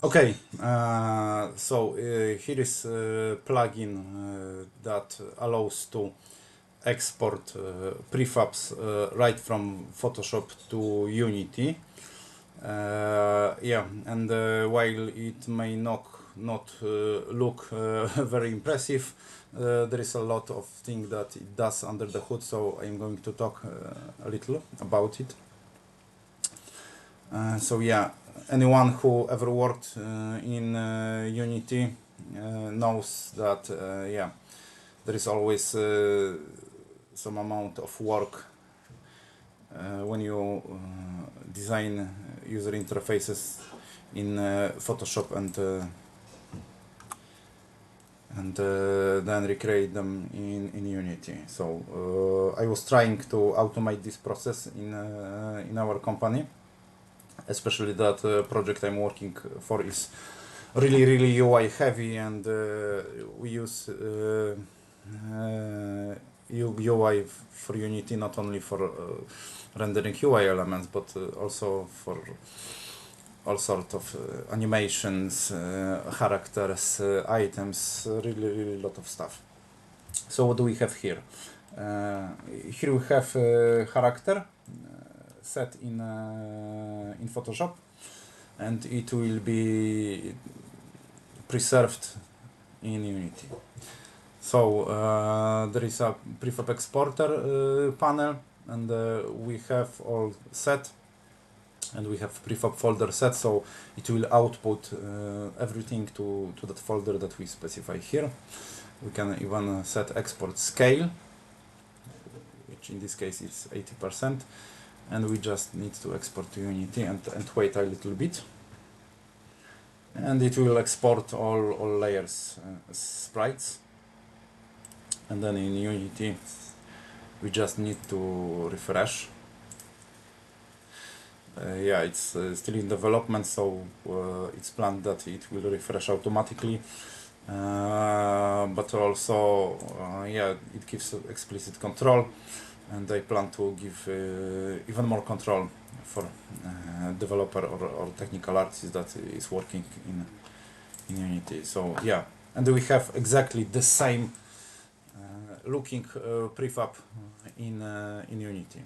Okay, here is a plugin that allows to export prefabs right from Photoshop to Unity. Yeah, and while it may not look very impressive, there is a lot of things that it does under the hood, so I'm going to talk a little about it. So yeah, anyone who ever worked in Unity knows that yeah, there is always some amount of work when you design user interfaces in Photoshop and then recreate them in Unity. So I was trying to automate this process in our company, especially that project I'm working for is really UI heavy, and we use UI for Unity not only for rendering UI elements, but also for all sorts of animations, characters, items, really lot of stuff. So what do we have here? Here we have a character set in Photoshop, and it will be preserved in Unity. So there is a prefab exporter panel, and we have all set, and we have prefab folder set, so it will output everything to that folder that we specify here. We can even set export scale, which in this case is 80%, and we just need to export to Unity and wait a little bit. And it will export all layers as sprites. And then in Unity, we just need to refresh. Yeah, it's still in development, so it's planned that it will refresh automatically. But also, yeah, it gives explicit control, and I plan to give even more control for developer or technical artist that is working in Unity. So yeah, and we have exactly the same looking prefab in Unity.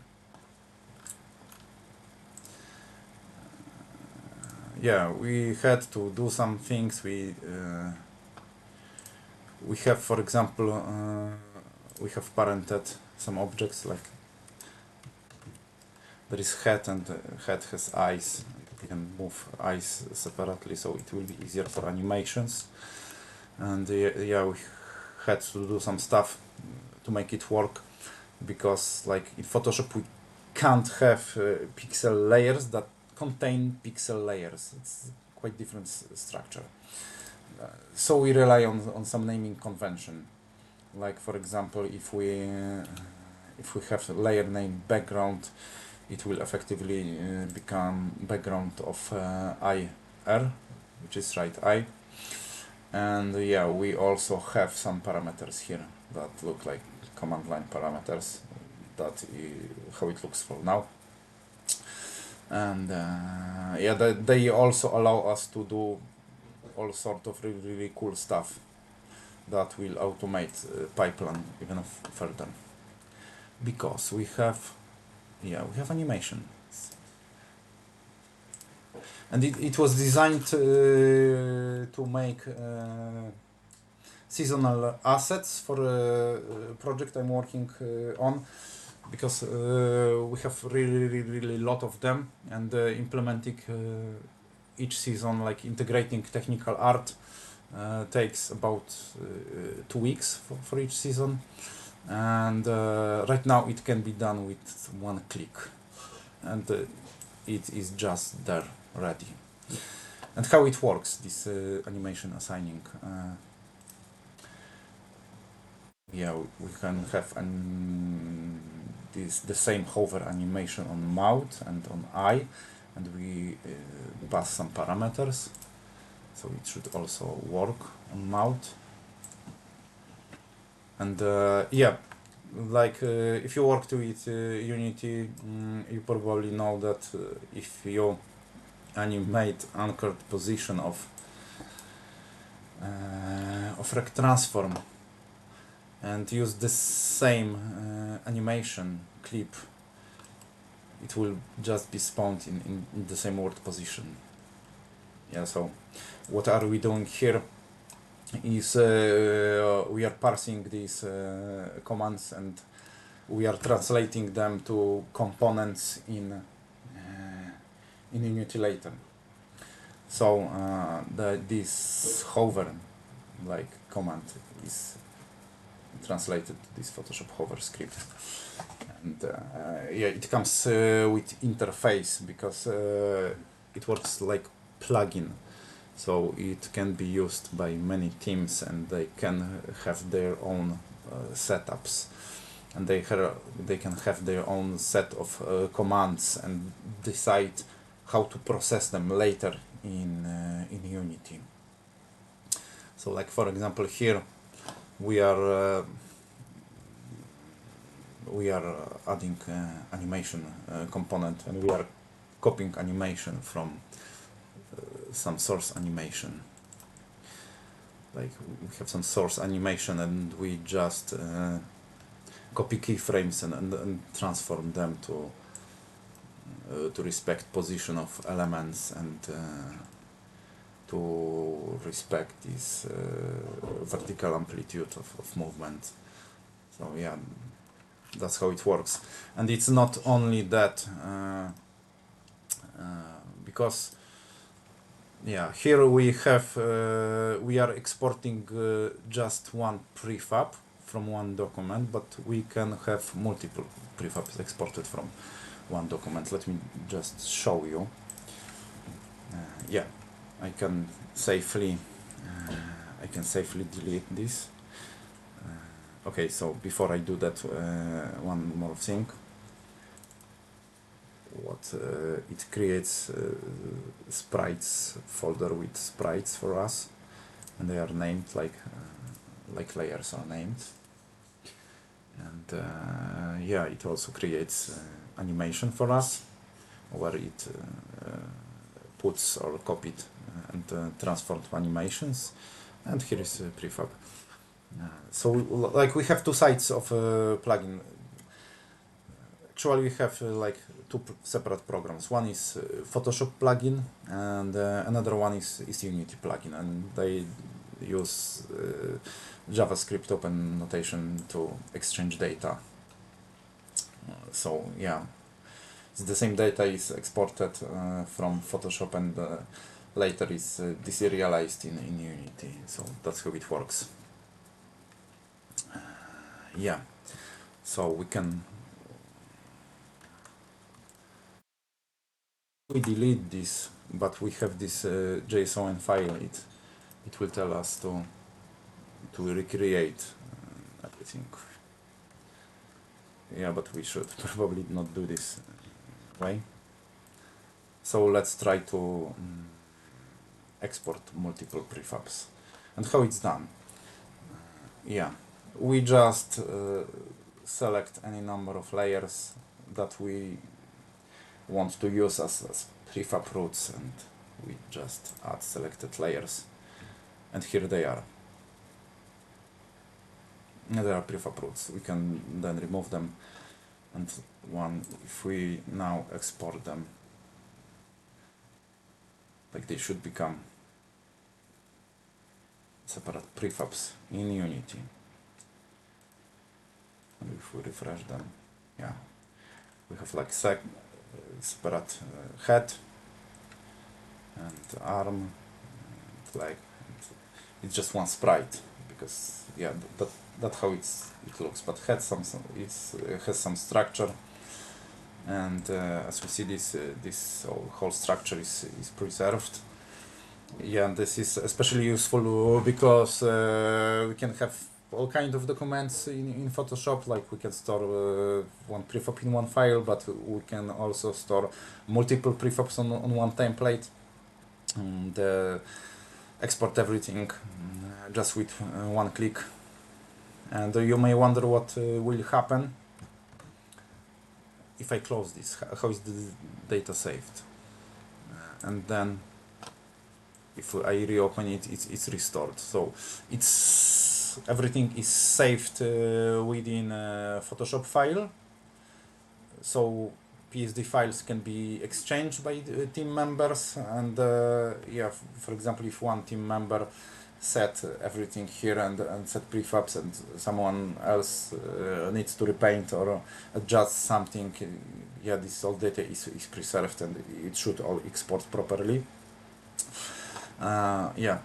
Yeah, we had to do some things. We have, for example, we have parented some objects, like there is head, and head has eyes. We can move eyes separately, so it will be easier for animations. And yeah, we had to do some stuff to make it work, because like in Photoshop we can't have pixel layers that contain pixel layers. It's quite different structure. So we rely on some naming convention. Like for example, if we have a layer name background, it will effectively become background of IR, which is right eye. And yeah, we also have some parameters here that look like command line parameters. That how it looks for now. And yeah, they also allow us to do all sort of really cool stuff that will automate pipeline even further, because we have animation, and it was designed to make seasonal assets for a project I'm working on, because we have really lot of them, and implementing each season, like integrating technical art, takes about 2 weeks for each season, and right now it can be done with one click, and it is just there ready. And how it works, this animation assigning. Yeah, we can have the same hover animation on mouth and on eye, and we pass some parameters, so it should also work on mouth. And yeah, like if you worked with Unity, you probably know that if you animate anchored position of rect transform and use the same animation clip, it will just be spawned in the same world position. Yeah, so what are we doing here is we are parsing these commands and we are translating them to components in Unity later. So this hover like command is translated to this Photoshop hover script, and yeah, it comes with interface because it works like plugin, so it can be used by many teams and they can have their own setups, and they can have their own set of commands and decide how to process them later in Unity. So like for example here we are adding animation component, and we are copying animation from some source animation. Like we have some source animation and we just copy keyframes and transform them to respect position of elements and to respect this vertical amplitude of movement. So yeah, that's how it works. And it's not only that, because yeah, here we have we are exporting just one prefab from one document, but we can have multiple prefabs exported from one document. Let me just show you. Yeah, I can safely delete this. Okay, so before I do that, one more thing. What it creates sprites folder with sprites for us, and they are named like layers are named. And yeah, it also creates animation for us, where it puts or copied and transformed animations. And here is prefab. So like we have two sides of plugin. Actually we have like two separate programs. One is Photoshop plugin and another one is Unity plugin, and they use JavaScript open notation to exchange data. So yeah, it's the same data is exported from Photoshop and later is deserialized in Unity. So that's how it works. Yeah, so we delete this, but we have this JSON file. It will tell us to recreate everything. Yeah, but we should probably not do this way. So let's try to export multiple prefabs. And how it's done? Yeah, we just select any number of layers that we want to use as prefab roots, and we just add selected layers, and here they are. There are prefab roots. We can then remove them, and if we now export them, like they should become separate prefabs in Unity. And if we refresh them, yeah, we have like separate head and arm and leg. It's just one sprite because yeah, that's how it looks. But it has some structure, and as we see, this whole structure is preserved. Yeah, and this is especially useful because we can have all kinds of documents in Photoshop. Like we can store one prefab in one file, but we can also store multiple prefabs on one template, and export everything just with one click. And you may wonder what will happen if I close this. How is the data saved? and then if I reopen it, it's restored. So everything is saved within a Photoshop file. So PSD files can be exchanged by the team members, and yeah, for example, if one team member set everything here and set prefabs, and someone else needs to repaint or adjust something, yeah, this all data is preserved and it should all export properly. Yeah,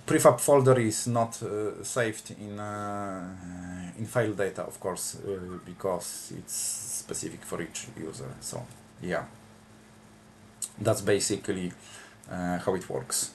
prefab folder is not saved in file data, of course, because it's specific for each user. So yeah, that's basically how it works.